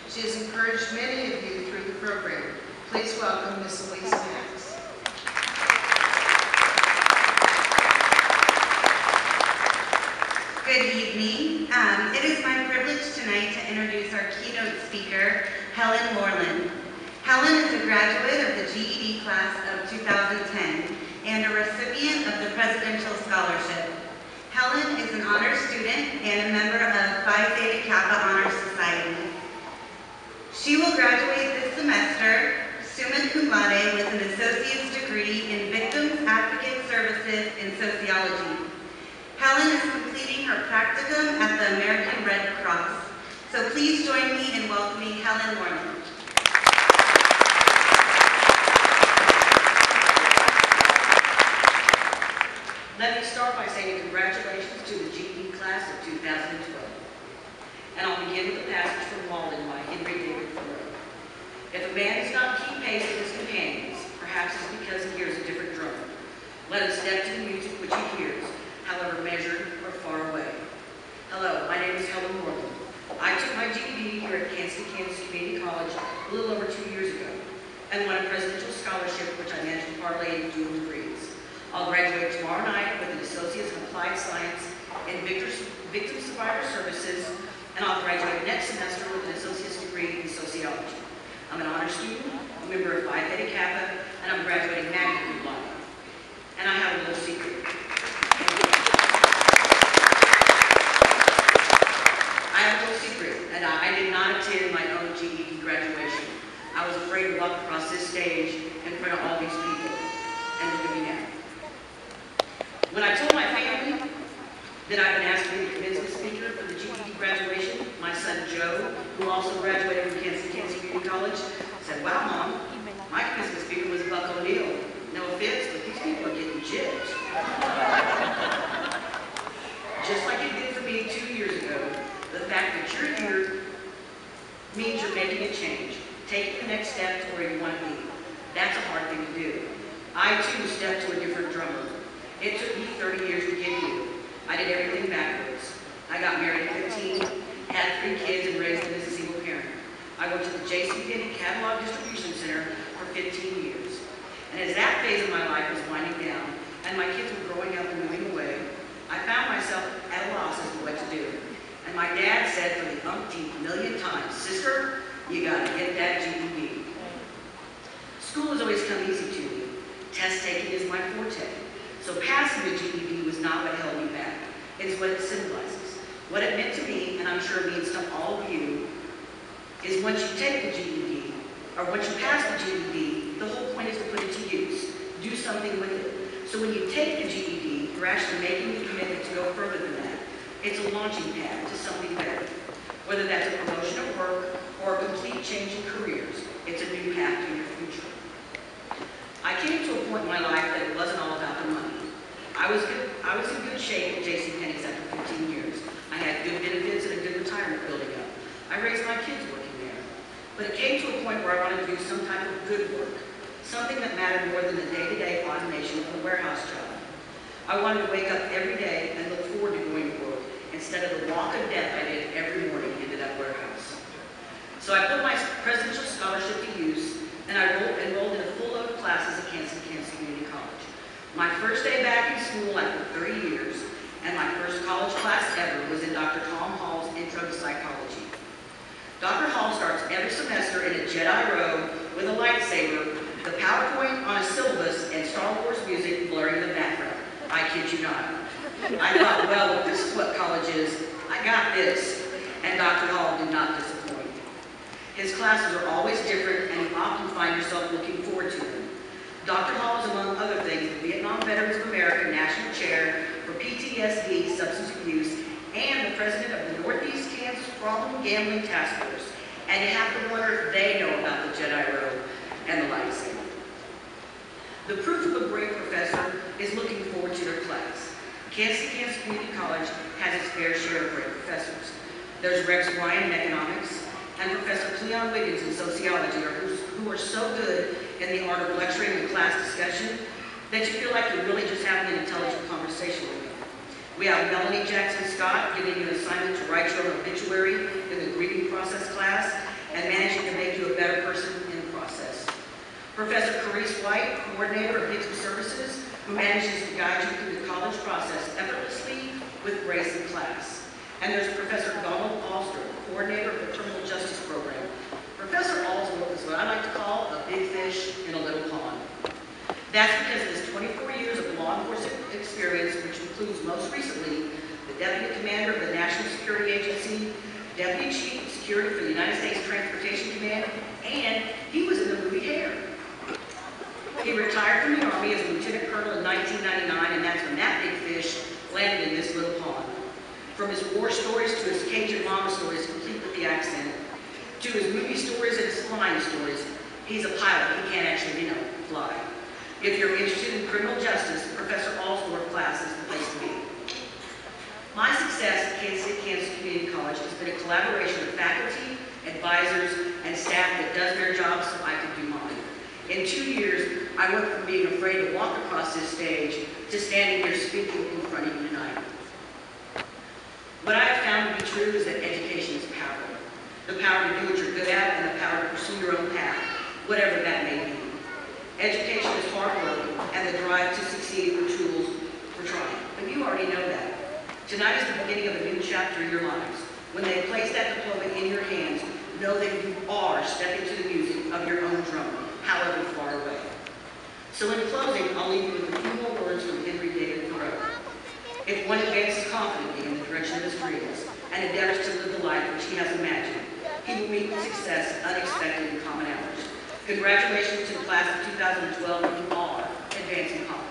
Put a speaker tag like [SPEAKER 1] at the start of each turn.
[SPEAKER 1] She has encouraged many of you through the program. Please welcome Ms. Elise Max.
[SPEAKER 2] Good evening. It is my privilege tonight to introduce our keynote speaker, Helen Morlan. Helen is a graduate of the GED class of 2010 and a recipient of the Presidential Scholarship. Helen is an honors student and a member of Phi Theta Kappa Honor Society. She will graduate this semester, summa cum laude, with an associate's degree in Victims Advocate Services in Sociology. Helen is completing her practicum at the American Red Cross. So please join me in welcoming Helen Morlan.
[SPEAKER 3] Let me start by saying congratulations to the GED class of 2012. And I'll begin with a passage from Walden by Henry David Thoreau. If a man does not keep pace with his companions, perhaps it's because he hears a different drum. Let him step to the music which he hears, however measured or far away. Hello, my name is Helen Morlan. I took my GED here at KCKCC Community College a little over 2 years ago and won a presidential scholarship which I managed to parlay into dual degrees. I'll graduate tomorrow night with an Associate's in Applied Science in Victim Survivor Services, and I'll graduate next semester with an Associate's degree in Sociology. I'm an honor student, a member of Phi Theta Kappa, and I'm graduating magna cum laude. And I have a little secret. I have a little secret, and I did not attend my own GED graduation. I was afraid to walk across this stage in front of all these people, and look at me now. When I told my family that I've been asked to be the commencement speaker for the GED graduation, my son Joe, who also graduated from Kansas Community College, said, "Wow, Mom, my commencement speaker was Buck O'Neill. No offense, but these people are getting gypped." Just like it did for me 2 years ago, the fact that you're here means you're making a change, taking the next step to where you want to be. That's a hard thing to do. I, too, stepped to a different drummer. It took me 30 years to get here. I did everything backwards. I got married at 15, had 3 kids, and raised them as a single parent. I worked at the JCPenney Catalog Distribution Center for 15 years. And as that phase of my life was winding down, and my kids were growing up and moving away, I found myself at a loss as to what to do. And my dad said for the umpteenth million times, "Sister, you gotta get that GED." School has always come easy to me. Test taking is my forte. So passing the GED was not what held me back. It's what it symbolizes. What it meant to me, and I'm sure it means to all of you, is once you take the GED, or once you pass the GED, the whole point is to put it to use. Do something with it. So when you take the GED, you're actually making the commitment to go further than that. It's a launching pad to something better. Whether that's a promotion at work or a complete change in careers, it's a new path to your future. I came to a point in my life that it wasn't all about the money. I was in good shape at JCPenney's after 15 years. I had good benefits and a good retirement building up. I raised my kids working there. But it came to a point where I wanted to do some type of good work, something that mattered more than the day-to-day automation of a warehouse job. I wanted to wake up every day and look forward to going to work instead of the walk of death I did every morning into that warehouse. So I put my presidential scholarship to use, and I enrolled in a full load of classes at Kansas Community College. My first day back in school after 30 years, and my first college class ever was in Dr. Tom Hall's Intro to Psychology. Dr. Hall starts every semester in a Jedi robe with a lightsaber, the PowerPoint on a syllabus, and Star Wars music blurring the background. I kid you not. I thought, well, if this is what college is, I got this. And Dr. Hall did not disappoint. His classes are always different, and you often find yourself looking forward to them. Dr. Hall is, among other things, the Vietnam Veterans of America National Chair for PTSD, Substance Abuse, and the president of the Northeast Kansas Problem Gambling Task Force. And you have to wonder if they know about the Jedi robe and the lightsaber. The proof of a great professor is looking forward to their class. Kansas Community College has its fair share of great professors. There's Rex Ryan in economics, and Professor Cleon Wiggins in sociology, who are so good in the art of lecturing and class discussion that you feel like you're really just having an intelligent conversation with them. We have Melanie Jackson Scott giving you an assignment to write your own obituary in the greeting process class, and Professor Carice White, coordinator of Victim Services, who manages to guide you through the college process effortlessly with grace in class. And there's Professor Donald Alstor, coordinator of the Criminal Justice Program. Professor Alstor is what I like to call a big fish in a little pond. That's because of his 24 years of law enforcement experience, which includes most recently the Deputy Commander of the National Security Agency, Deputy Chief of Security for the United States Transportation Command, and he was in the movie Hair. He retired from the Army as a Lieutenant Colonel in 1999, and that's when that big fish landed in this little pond. From his war stories to his Cajun mama stories, complete with the accent, to his movie stories and his flying stories, he's a pilot. He can't actually, fly. If you're interested in criminal justice, Professor Alstor's class is the place to be. My success at KCKCC Community College has been a collaboration of faculty, advisors, and staff that does their job so I can do mine. In 2 years, I went from being afraid to walk across this stage to standing here speaking in front of you tonight. What I have found to be true is that education is power. The power to do what you're good at and the power to pursue your own path, whatever that may be. Education is hard work and the drive to succeed with tools for trying. But you already know that. Tonight is the beginning of a new chapter in your lives. When they place that diploma in your hands, know that you are stepping to the music of your own drum, however far away. So in closing, I'll leave you with a few more words from Henry David Thoreau. If one advances confidently in the direction of his dreams and endeavors to live the life which he has imagined, he will meet with success unexpected in common hours. Congratulations to the class of 2012, you are advancing confidently.